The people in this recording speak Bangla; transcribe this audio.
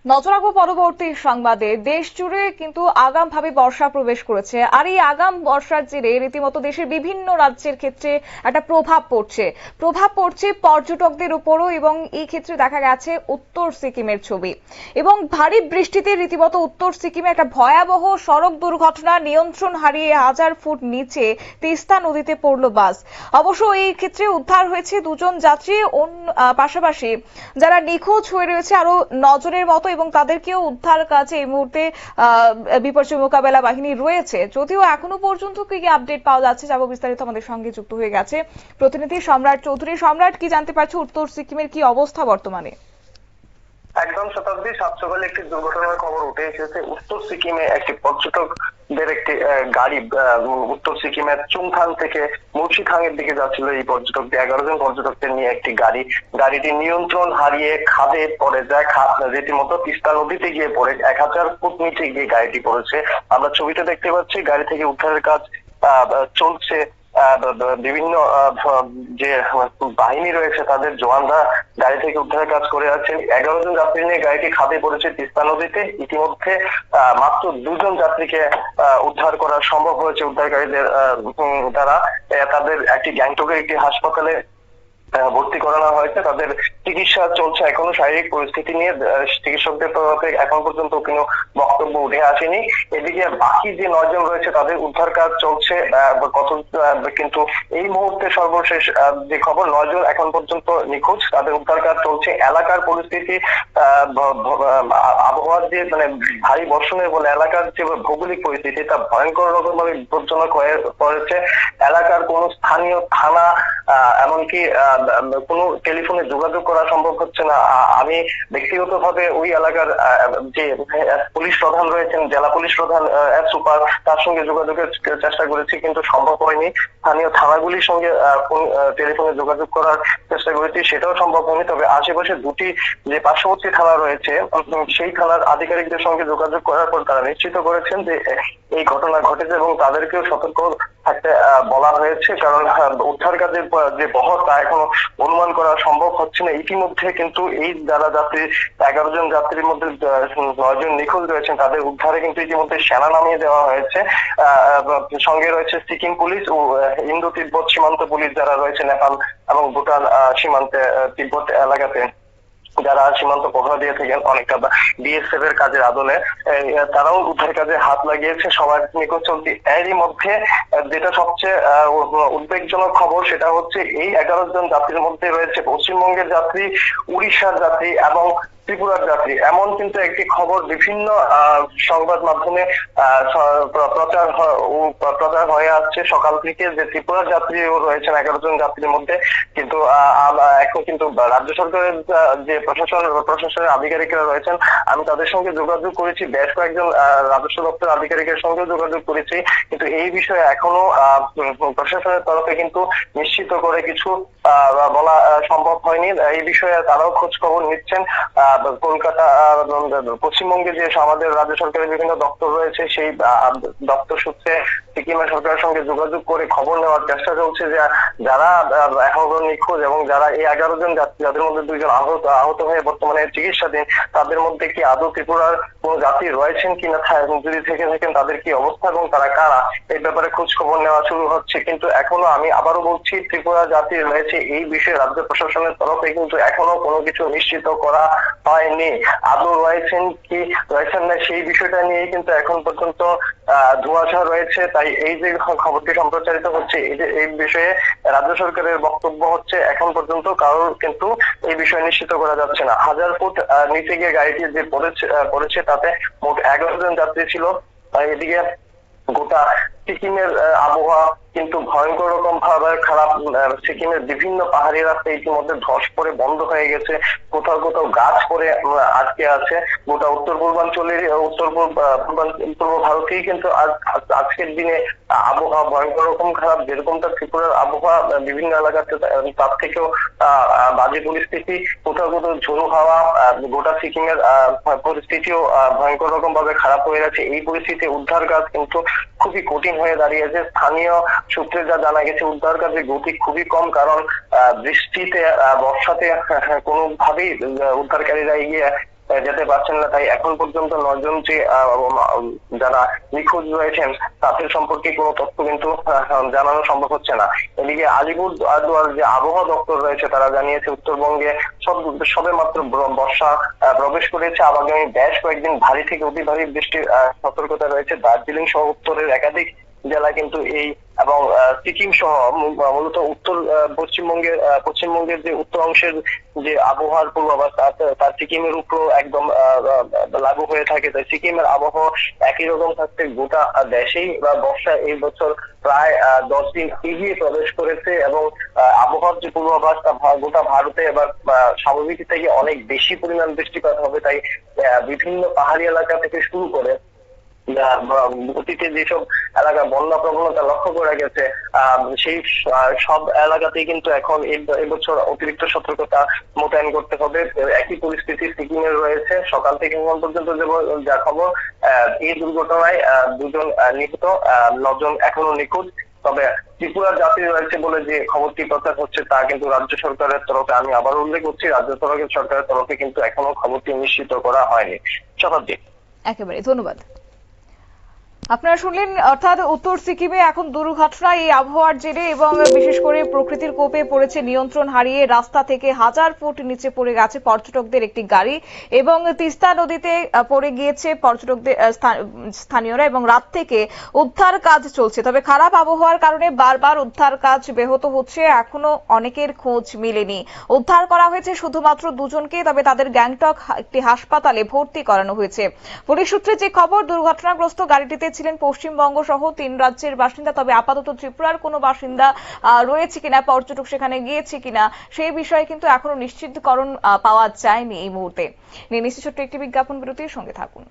নজর রাখবো পরবর্তী সংবাদে। দেশ জুড়ে কিন্তু আগাম ভাবে বর্ষা প্রবেশ করেছে, আর এই আগাম বর্ষার জেরে রীতিমতো দেশের বিভিন্ন রাজ্যের ক্ষেত্রে একটা প্রভাব পড়ছে পর্যটকদের উপরও, এবং এই ক্ষেত্রে দেখা গেছে উত্তর সিকিমের ছবি। এবং ভারী বৃষ্টিতে রীতিমতো উত্তর সিকিমে একটা ভয়াবহ সড়ক দুর্ঘটনা, নিয়ন্ত্রণ হারিয়ে 1000 ফুট নিচে তিস্তা নদীতে পড়ল বাস। অবশ্য এই ক্ষেত্রে উদ্ধার হয়েছে দুজন যাত্রী, পাশাপাশি যারা নিখোঁজ হয়ে রয়েছে আরো নজরের মতো, এবং তাদেরকেও উদ্ধার কাজে এই মুহূর্তে বিপর্যয় মোকাবেলা বাহিনী রয়েছে। যদিও এখনো পর্যন্ত কি কি আপডেট পাওয়া যাচ্ছে, যাবো বিস্তারিত আমাদের সঙ্গে যুক্ত হয়ে গেছে প্রতিনিধি সম্রাট চৌধুরী। সম্রাট, কি জানতে পারছো উত্তর সিকিমের কি অবস্থা বর্তমানে? একদম শতাব্দী, সাত সকালে একটি দুর্ঘটনার খবর উঠে এসেছে। উত্তর সিকিমে একটি পর্যটকদের একটি গাড়ি উত্তর সিকিমের চুংথাং থেকে মুর্শিদাং এর দিকে যাচ্ছিল। এই পর্যটকদের 11 জন পর্যটকদের নিয়ে একটি গাড়িটি নিয়ন্ত্রণ হারিয়ে খাদে পড়ে যায়। রীতিমতো তিস্তা নদীতে গিয়ে পড়ে 1000 ফুট নিচে গিয়ে গাড়িটি পড়েছে। আমরা ছবিতে দেখতে পাচ্ছি গাড়ি থেকে উদ্ধারের কাজ চলছে। বিভিন্ন যে বাহিনী রয়েছে তাদের জওয়ানরা গাড়ি থেকে উদ্ধারের কাজ করে আছেন। 11 জন যাত্রী নিয়ে গাড়িটি খাদে পড়েছে তিস্তা নদীতে। ইতিমধ্যে মাত্র 2 জন যাত্রীকে উদ্ধার করা সম্ভব হয়েছে উদ্ধারকারীদের দ্বারা। তাদের একটি গ্যাংটকের একটি হাসপাতালে ভর্তি করানো হয়েছে। তাদের চিকিৎসা চলছে। এখনো শারীরিক পরিস্থিতি নিয়ে চিকিৎসকদের তরফে এখন পর্যন্ত কোনো বক্তব্য উঠে আসেনি। এদিকে বাকি যে 9 জন রয়েছে তাদের উদ্ধার কাজ চলছে কিন্তু এই মুহূর্তে সর্বশেষ যে খবর, 9 জন এখন পর্যন্ত নিখোঁজ, তাদের উদ্ধার কাজ চলছে। এলাকার পরিস্থিতি, আবহাওয়ার যে ভারী বর্ষণের বলে এলাকার যে ভৌগোলিক পরিস্থিতি তা ভয়ঙ্কর রকম ভাবে বিপজ্জনক হয়ে পড়েছে। এলাকার কোন স্থানীয় থানা, এমনকি কোনো টেলিফোনে যোগাযোগ করা সম্ভব হচ্ছে না। আমি ব্যক্তিগতভাবে ওই এলাকার যে পুলিশ প্রধান রয়েছেন, জেলা পুলিশ প্রধান সুপার, তার সঙ্গে যোগাযোগের চেষ্টা করেছি, কিন্তু সম্ভব হয়নি। স্থানীয় থানাগুলির সঙ্গে টেলিফোনে যোগাযোগ করার চেষ্টা করেছি, সেটাও সম্ভব হয়নি। তবে আশেপাশে দুটি যে পার্শ্ববর্তী থানা রয়েছে সেই থানার আধিকারিকদের সঙ্গে যোগাযোগ করার পর তারা নিশ্চিত করেছেন যে এই ঘটনা ঘটেছে এবং তাদেরকেও সতর্ক থাকতে বলা হয়েছে। কারণ উদ্ধার কাজের যে বহর তা এখনো অনুমান করা সম্ভব হচ্ছে না। ইতিমধ্যে কিন্তু এই যারা যাত্রী 11 জন যাত্রীর মধ্যে 9 জন নিখোঁজ রয়েছেন তাদের উদ্ধারে কিন্তু ইতিমধ্যে সেনা নামিয়ে দেওয়া হয়েছে। সঙ্গে রয়েছে সিকিম পুলিশ ও ইন্দো তিব্বত সীমান্ত পুলিশ যারা রয়েছে নেপাল এবং ভুটান সীমান্তে তিব্বত এলাকাতে, যারা সীমান্ত পহরা দিয়ে থাকেন অনেকটা বিএসএফ এর কাজের আদলে, তারাও উদ্ধার কাজে হাত লাগিয়েছে। সবার নিখোঁজ চলছে। এরই মধ্যে যেটা সবচেয়ে উদ্বেগজনক খবর সেটা হচ্ছে এই 11 জন যাত্রীর মধ্যে রয়েছে পশ্চিমবঙ্গের যাত্রী, উড়িষ্যার যাত্রী এবং ত্রিপুরার যাত্রী। এমন কিন্তু একটি খবর বিভিন্ন সংবাদ মাধ্যমে প্রচার হয়ে আসছে সকাল থেকে, যে ত্রিপুরার যাত্রীও রয়েছেন 11 জন যাত্রীর মধ্যে। কিন্তু এখন কিন্তু রাজ্য সরকারের যে প্রশাসনের আধিকারিকরা রয়েছেন, আমি তাদের সঙ্গে যোগাযোগ করেছি, বেশ কয়েকজন রাজস্ব দপ্তর আধিকারিকের সঙ্গে যোগাযোগ করেছি, কিন্তু এই বিষয়ে এখনো প্রশাসনের তরফে কিন্তু নিশ্চিত করে কিছু বলা সম্ভব হয়নি। এই বিষয়ে তারাও খোঁজ খবর নিচ্ছেন। কলকাতা, পশ্চিমবঙ্গে যে আমাদের রাজ্য সরকারের বিভিন্ন দপ্তর রয়েছে সেই দপ্তর সূত্রে সিকিমের সরকারের সঙ্গে যোগাযোগ করে খবর নেওয়ার চেষ্টা চলছে যে যারা এখনো নিখোঁজ এবং যারা এই 11 জন যাত্রী, যাদের মধ্যে 2 জন আহত হয়ে বর্তমানে চিকিৎসাধীন, তাদের মধ্যে কি আদৌ ত্রিপুরার কোন যাত্রী রয়েছেন কিনা, যদি থেকে থাকেন তাদের কি অবস্থা এবং তারা কারা, এই ব্যাপারে খোঁজ খবর নেওয়া শুরু হচ্ছে। কিন্তু এখনো আমি আবারও বলছি, ত্রিপুরা যাত্রী রয়েছে এই বিষয়ে রাজ্য প্রশাসনের তরফে কিন্তু এখনো কোনো কিছু নিশ্চিত করা হয়নি। আদৌ রয়েছেন না সেই বিষয়টা নিয়ে কিন্তু এখন পর্যন্ত ধোঁয়াশা রয়েছে। তাই এই যে খবরটি সম্প্রচারিত হচ্ছে এই বিষয়ে রাজ্য সরকারের বক্তব্য হচ্ছে এখন পর্যন্ত কারোর কিন্তু এই বিষয়ে নিশ্চিত করা যাচ্ছে না। 1000 ফুট নিচে গিয়ে গাড়িটি যে পড়েছে তাতে মোট 11 জন যাত্রী ছিল। এদিকে গোটা সিকিমের আবহাওয়া কিন্তু ভয়ঙ্কর রকম ভাবে খারাপ। সিকিমের বিভিন্ন পাহাড়ি রাস্তা ইতিমধ্যে ধস পড়ে বন্ধ হয়ে গেছে, কোথাও কোথাও গাছ পড়ে আটকে আছে। গোটা উত্তর পূর্ব ভারতেই কিন্তু আজকের দিনে আবহাওয়া ভয়ঙ্কর রকম খারাপ। যেরকমটা ত্রিপুরার আবহাওয়া বিভিন্ন এলাকাতে তার থেকেও বাজে পরিস্থিতি। কোথাও কোথাও ঝোড়ো হাওয়া, গোটা সিকিমের পরিস্থিতিও ভয়ঙ্কর রকম ভাবে খারাপ হয়ে গেছে। এই পরিস্থিতি উদ্ধার কাজ কিন্তু খুবই কঠিন হয়ে দাঁড়িয়েছে। স্থানীয় সূত্রে যা জানা গেছে উদ্ধার কাজের গতি খুবই কম, কারণ বৃষ্টিতে বর্ষাতে কোনোভাবেই উদ্ধারকারীরা এগিয়ে যেতে পারছেন না। তাই এখন পর্যন্ত 9 জন যে যারা নিখোঁজ রয়েছেন তাদের সম্পর্কে কোনো তথ্য কিন্তু জানানো সম্ভব হচ্ছে না। এদিকে আলিপুরদুয়ার যে আবহাওয়া দপ্তর রয়েছে তারা জানিয়েছে উত্তরবঙ্গে সবে মাত্র বর্ষা প্রবেশ করেছে। আগামী বেশ কয়েকদিন ভারী থেকে অতি ভারী বৃষ্টির সতর্কতা রয়েছে। দার্জিলিং সহ উত্তরের একাধিক জেলা কিন্তু এই এবং সিকিম সহ মূলত উত্তর পশ্চিমবঙ্গের যে উত্তর অংশের যে আবহাওয়ার পূর্বাভাস তার সিকিমের উপর একদম লাগু হয়ে থাকে। তাই সিকিমের আবহাওয়া একই রকম থাকতে গোটা দেশেই বর্ষা এই বছর প্রায় 10 দিন এগিয়ে প্রবেশ করেছে এবং আবহাওয়ার যে পূর্বাভাস তা গোটা ভারতে এবার স্বাভাবিক থেকে অনেক বেশি পরিমাণ বৃষ্টিপাত হবে। তাই বিভিন্ন পাহাড়ি এলাকা থেকে শুরু করে অতীতে যেসব এলাকা বন্যা প্রবণতা লক্ষ্য করা গেছে সেই সব এলাকাতেই কিন্তু এখন এবছর অতিরিক্ত সতর্কতা মোতায়েন করতে হবে। একই পরিস্থিতি সিকিমের রয়েছে। সকাল থেকে এখন পর্যন্ত যা খবর, এই দুর্ঘটনায় 2 জন নিহত, 9 জন এখনো নিখোঁজ। তবে ত্রিপুরার যাত্রী রয়েছে বলে যে খবরটি প্রচার হচ্ছে তা কিন্তু রাজ্য সরকারের তরফে, আমি আবার উল্লেখ করছি, রাজ্য সরকারের তরফে কিন্তু এখনো খবরটি নিশ্চিত করা হয়নি। শতাব্দী, একেবারে ধন্যবাদ। আপনারা শুনলেন, অর্থাৎ উত্তর সিকিমে এখন দুর্ঘটনা এই আবহাওয়ার জেরে এবং বিশেষ করে প্রকৃতির কোপে পড়েছে নিয়ন্ত্রণ হারিয়ে রাস্তা থেকে 1000 ফুট নিচে পড়ে গেছে পর্যটকদের একটি গাড়ি এবং তিস্তা নদীতে পড়ে গিয়েছে পর্যটকদের স্থানীয়রা এবং রাত থেকে উদ্ধার কাজ চলছে। তবে খারাপ আবহাওয়ার কারণে বারবার উদ্ধার কাজ ব্যাহত হচ্ছে। এখনো অনেকের খোঁজ মেলেনি। উদ্ধার করা হয়েছে শুধুমাত্র 2 জনকে, তবে তাদের গ্যাংটক একটি হাসপাতালে ভর্তি করানো হয়েছে। পুলিশ সূত্রে যে খবর, দুর্ঘটনাগ্রস্ত গাড়িটিতে ছিলেন পশ্চিমবঙ্গ সহ 3 রাজ্যের বাসিন্দা। তবে আপাতত ত্রিপুরার কোনো বাসিন্দা রয়েছে কিনা, পর্যটক সেখানে গিয়েছে কিনা সেই বিষয়ে কিন্তু এখনো নিশ্চিতকরণ পাওয়া যায়নি এই মুহূর্তে। নিয়ে নিশ্চিত ছোট্ট একটি বিজ্ঞাপন বিরতির সঙ্গে থাকুন।